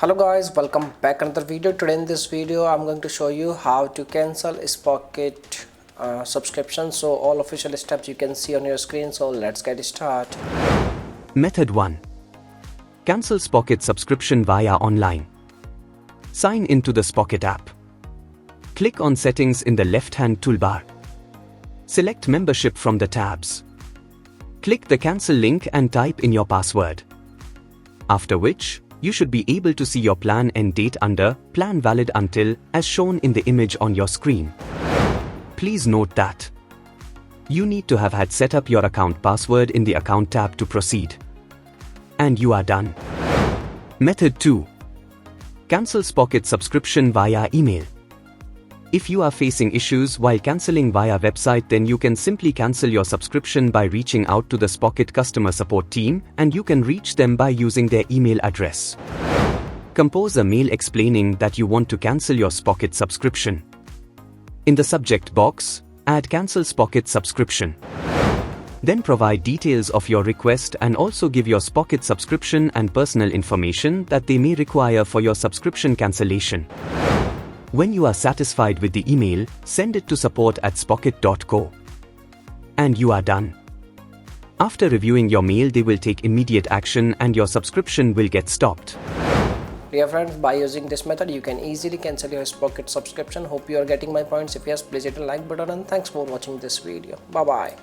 Hello guys, welcome back another video. Today in this video I'm going to show you how to cancel Spocket subscription. So all official steps you can see on your screen. So let's get started. Method 1. Cancel Spocket subscription via online. Sign into the Spocket app. Click on Settings in the left-hand toolbar. Select Membership from the tabs. Click the cancel link and type in your password. After which, you should be able to see your plan end date under Plan Valid Until as shown in the image on your screen. Please note that you need to have had set up your account password in the Account tab to proceed. And you are done. Method 2. Cancel Spocket subscription via email. If you are facing issues while cancelling via website, then you can simply cancel your subscription by reaching out to the Spocket customer support team, and you can reach them by using their email address. Compose a mail explaining that you want to cancel your Spocket subscription. In the subject box, add Cancel Spocket subscription. Then provide details of your request and also give your Spocket subscription and personal information that they may require for your subscription cancellation. When you are satisfied with the email, send it to support@spocket.co. And you are done. After reviewing your mail, they will take immediate action and your subscription will get stopped. Dear friends, by using this method you can easily cancel your Spocket subscription. Hope you are getting my points. If yes, please hit the like button and thanks for watching this video. Bye bye.